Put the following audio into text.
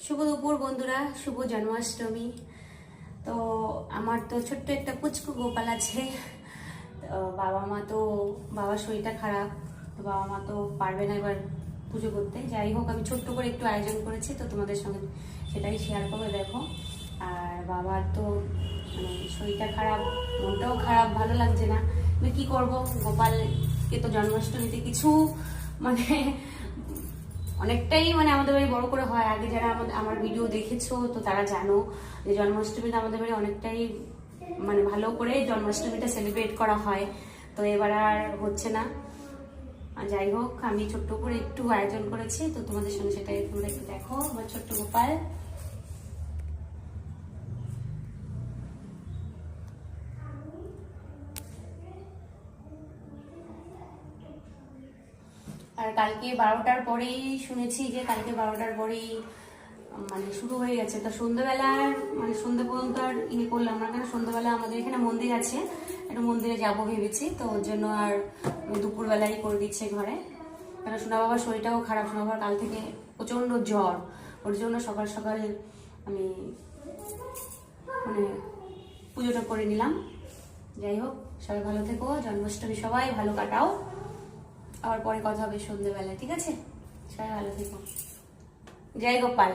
শুভ দুপুর বন্ধুরা, শুভ জন্মাষ্টমী। তো আমার তো ছোট্ট একটা পুচকু গোপাল আছে। বাবার শরীরটা খারাপ, তো বাবা মা তো পারবে না এবার পুজো করতে। যাই হোক, আমি ছোট্ট করে একটু আয়োজন করেছি, তো তোমাদের সঙ্গে সেটাই শেয়ার করবে। দেখো, আর বাবার তো মানে শরীরটা খারাপ, মনটাও খারাপ, ভালো লাগছে না। আমি কি করব, গোপালকে তো জন্মাষ্টমীতে কিছু মানে অনেকটাই আমাদের বাড়ি বড় করে হয়। আগে যারা আমার ভিডিও দেখেছো তো তারা জানো যে জন্মাষ্টমীতে আমাদের বাড়ি অনেকটাই ভালো করে জন্মাষ্টমীটা সেলিব্রেট করা হয়। তো এবার আর হচ্ছে না। যাই হোক, আমি ছোট্ট করে একটু আয়োজন করেছি, তো তোমাদের সঙ্গে সেটাই তোমরা একটু দেখো। আমার ছোট্ট গোপাল, আর কালকে 12টার পরেই শুনেছি যে কালকে 12টার পরেই শুরু হয়ে গেছে। তো সন্ধ্যেবেলার সন্ধ্যে পর্যন্ত আর করলাম না, কারণ সন্ধ্যেবেলা আমাদের এখানে মন্দির আছে, একটু মন্দিরে যাবো ভেবেছি। তো ওর জন্য আর দুপুরবেলাই করে দিচ্ছে ঘরে, কারণ সোনা বাবার শরীরটাও খারাপ। সোনা বাবার কাল থেকে প্রচন্ড জ্বর, ওর জন্য সকাল সকাল আমি পুজোটা করে নিলাম। যাই হোক, সবাই ভালো থেকো, জন্মাষ্টমী সবাই ভালো কাটাও। আবার পরে কথা হবে সন্ধ্যেবেলায়, ঠিক আছে? সবাই ভালো থেকো। জয় গোপাল।